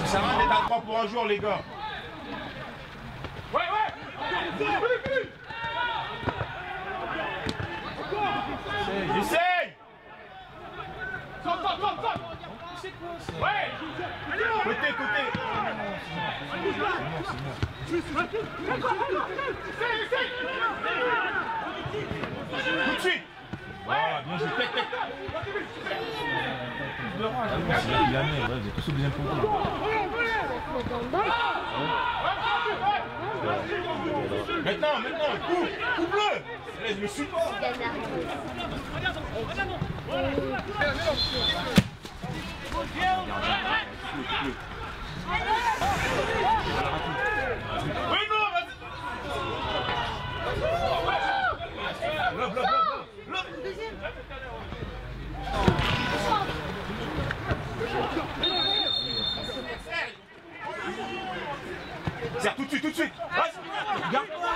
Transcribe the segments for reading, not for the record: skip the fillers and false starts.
Ça va d'être à 3 pour un jour, les gars. Ouais. J'essaye. Ouais. Côté. Tout de suite. Voilà, bien joué. Il a mis, vous êtes tous bien pour vous. Maintenant, coupe-le. Je me suis pas. Oui, non, vas-y. Serre tout de suite. Vas-y. Garde-toi.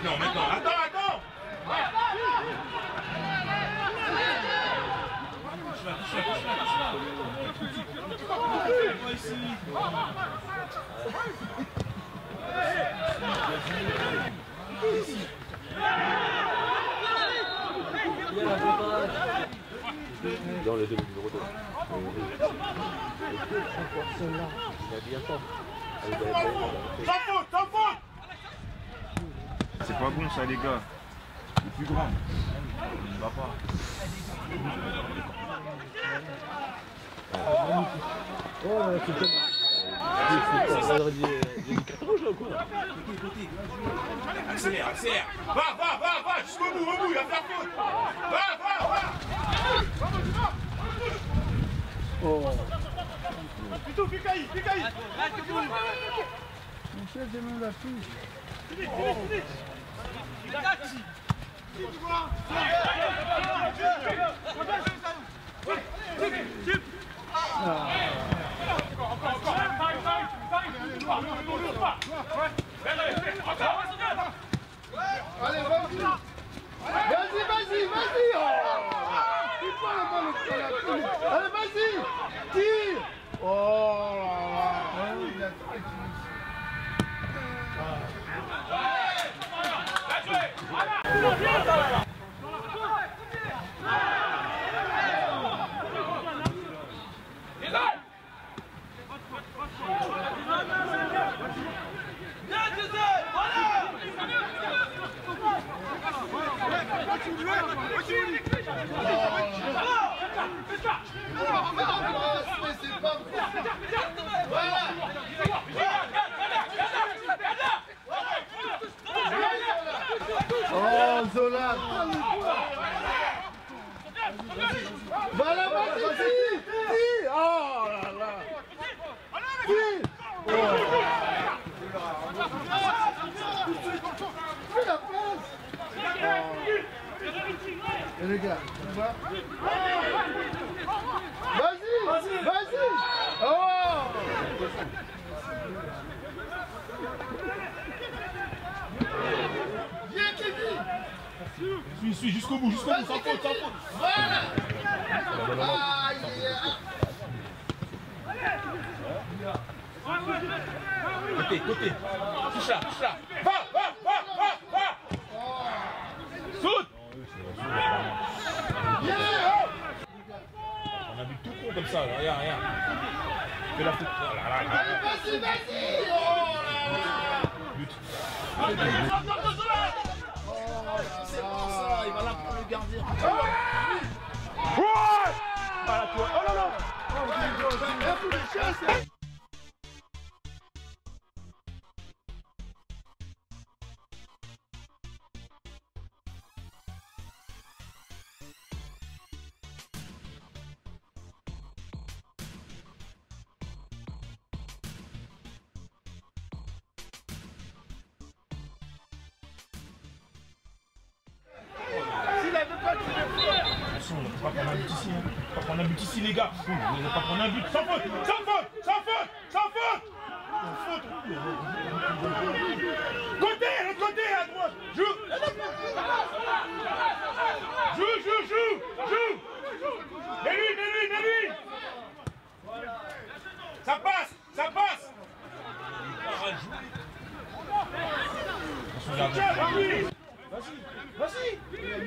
Non. Maintenant. Attends. Dans les deux numéros 2. Sans faute. C'est pas bon ça les gars. Il est plus grand. Il va pas. Accélère. Va, jusqu'au bout, il va faire faute. Va. Oh. Plutôt, Pikaï. Mon chef demande la fiche. Fini. Allez, vas-y. Allez, vas-y. Tire. Oh là là. Oh Zola. Voilà, vas-y. Oh là là. Fais la place. Et les gars, tu vois? Vas-y. Oh. Viens Kevin. Suis jusqu'au bout, sans faute. Voilà. Côté, côté. Touche là, touche là. Va. Saute. On a vu tout con comme ça, regarde. Fais la faute. Vas-y. But. C'est bon ça, il va là pour le gardien. Ouais. Voilà, toi. Oh là là. Attention, on ne peut pas prendre un but ici. On va prendre un but ici, les gars. On ne va pas prendre un but. Sans faute. Côté, l'autre côté, à droite. Joue. Mets-lui. Ça passe.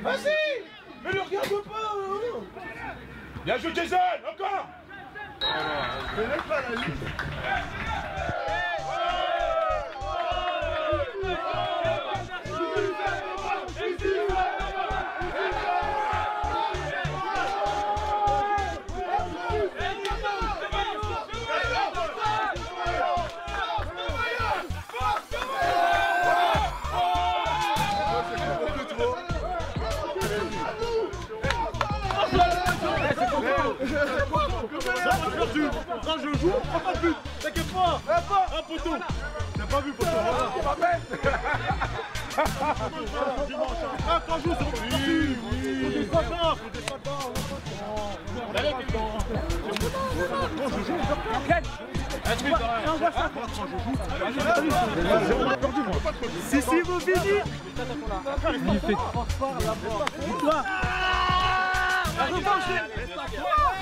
Vas-y. Mais le regarde pas. Bien joué, Jason. Encore. Je n'ai pas la liste. Quand je joue, on prend pas de but. T'inquiète pas. Un poteau. T'as pas vu poteau. Voilà. Dimanche. Quand je joue, c'est bon. Oui. Faut des pas. Allez, quand je joue, si vous finissez.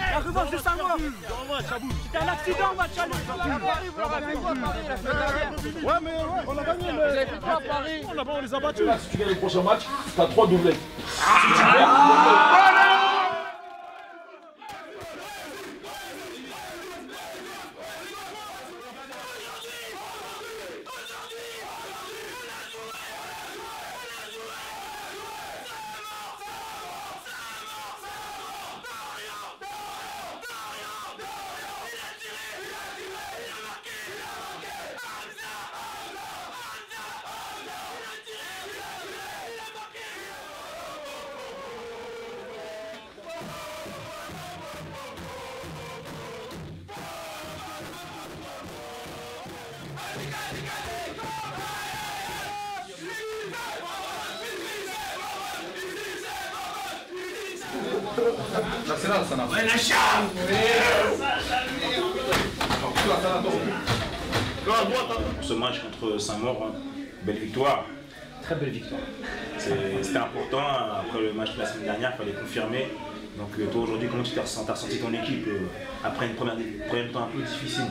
La revanche de Saint-Maur. C'était un accident, match aller. Ouais, mais on a gagné. Vous avez fait quoi à Paris? On les a battus. Si tu gagnes le prochain match, tu as 3 doublés. Pour ce match contre Saint-Maur, belle victoire. Très belle victoire. C'était important. Après le match de la semaine dernière, il fallait confirmer. Donc toi aujourd'hui, comment tu t'as ressenti ton équipe après une première temps un peu difficile?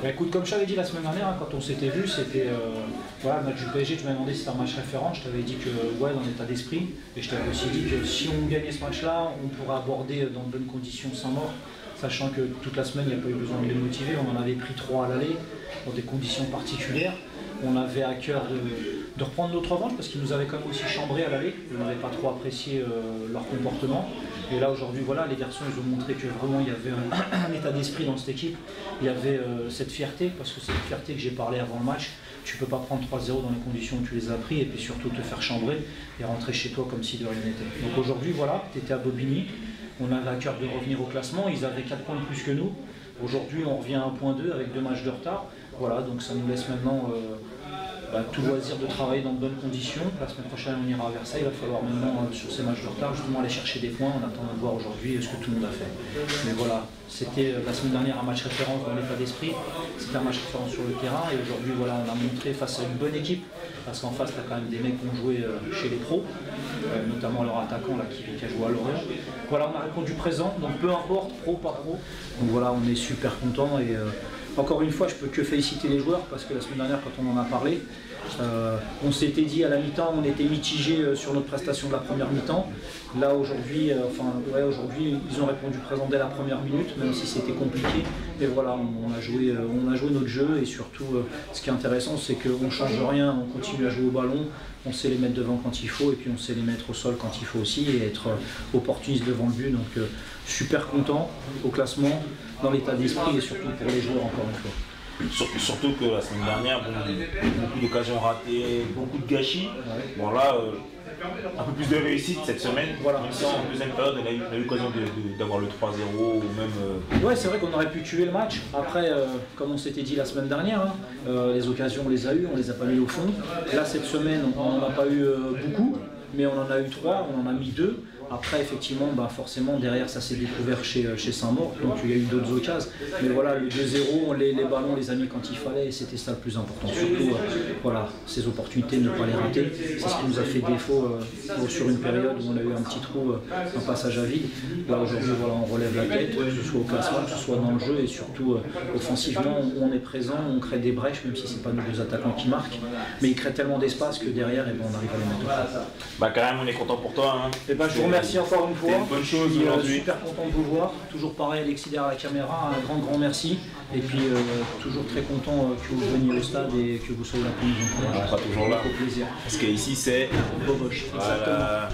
Bah, écoute, comme je t'avais dit la semaine dernière, hein, quand on s'était vu, c'était voilà, le match du PSG, tu m'as demandé si c'était un match référent, je t'avais dit que ouais, dans l'état d'esprit, et je t'avais aussi dit que si on gagnait ce match-là, on pourrait aborder dans de bonnes conditions Saint-Maur, sachant que toute la semaine, il n'y a pas eu besoin de les motiver, on en avait pris 3 à l'aller, dans des conditions particulières. On avait à cœur de reprendre notre revanche parce qu'ils nous avaient quand même aussi chambré à l'aller. On n'avait pas trop apprécié leur comportement. Et là aujourd'hui, voilà, les garçons ils ont montré que vraiment il y avait un état d'esprit dans cette équipe. Il y avait cette fierté, parce que c'est une fierté que j'ai parlé avant le match. Tu ne peux pas prendre 3-0 dans les conditions où tu les as pris et puis surtout te faire chambrer et rentrer chez toi comme si de rien n'était. Donc aujourd'hui, voilà, tu étais à Bobigny. On avait à cœur de revenir au classement. Ils avaient 4 points de plus que nous. Aujourd'hui, on revient à 1.2 avec 2 matchs de retard. Voilà, donc ça nous laisse maintenant tout loisir de travailler dans de bonnes conditions. La semaine prochaine, on ira à Versailles. Il va falloir maintenant, sur ces matchs de retard, justement aller chercher des points en attendant de voir aujourd'hui ce que tout le monde a fait. Mais voilà, c'était la semaine dernière un match référence dans l'état d'esprit. C'était un match référence sur le terrain. Et aujourd'hui, voilà, on a montré face à une bonne équipe. Parce qu'en face, tu as quand même des mecs qui ont joué chez les pros, notamment leur attaquant là, qui a joué à Lorient. Voilà, on a répondu présent. Donc peu importe, pro, pas pro. Donc voilà, on est super contents. Et encore une fois, je peux que féliciter les joueurs parce que la semaine dernière, quand on en a parlé, on s'était dit à la mi-temps, on était mitigé sur notre prestation de la première mi-temps. Là aujourd'hui, aujourd'hui, ils ont répondu présent dès la première minute, même si c'était compliqué. Mais voilà, on a joué notre jeu et surtout, ce qui est intéressant, c'est qu'on ne change rien, on continue à jouer au ballon, on sait les mettre devant quand il faut et puis on sait les mettre au sol quand il faut aussi et être opportuniste devant le but. Donc super content au classement, dans l'état d'esprit et surtout pour les joueurs encore une fois. Surtout que la semaine dernière, bon, beaucoup d'occasions ratées, beaucoup de gâchis. Bon là, un peu plus de réussite cette semaine. Voilà. Même si en deuxième période, on a eu l'occasion d'avoir le 3-0 ou même... Ouais, c'est vrai qu'on aurait pu tuer le match. Après, comme on s'était dit la semaine dernière, les occasions on les a eues, on les a pas mis au fond. Là, cette semaine, on n'en a pas eu beaucoup, mais on en a eu 3, on en a mis 2. Après, effectivement, forcément, derrière, ça s'est découvert chez Saint-Maur, donc il y a eu d'autres occasions. Mais voilà, le 2-0, les ballons, on les a mis quand il fallait, et c'était ça le plus important. Surtout, voilà, ces opportunités, ne pas les rater. C'est ce qui nous a fait défaut sur une période où on a eu un petit trou, un passage à vide. Là, aujourd'hui, voilà, on relève la tête, que ce soit au classement, que ce soit dans le jeu, et surtout, offensivement, on est présent, on crée des brèches, même si ce n'est pas nous deux attaquants qui marquent. Mais ils créent tellement d'espace que derrière, on arrive à les mettre au fond. Quand même, on est content pour toi. Hein. Je vous remercie. Merci encore une fois. C'est une bonne chose aujourd'hui. Super content de vous voir. Toujours pareil, Alexis derrière la caméra. Un grand merci. Et puis toujours très content que vous veniez au stade et que vous soyez là pour nous. On sera toujours là. Au plaisir. Parce qu'ici c'est Boboche. Voilà.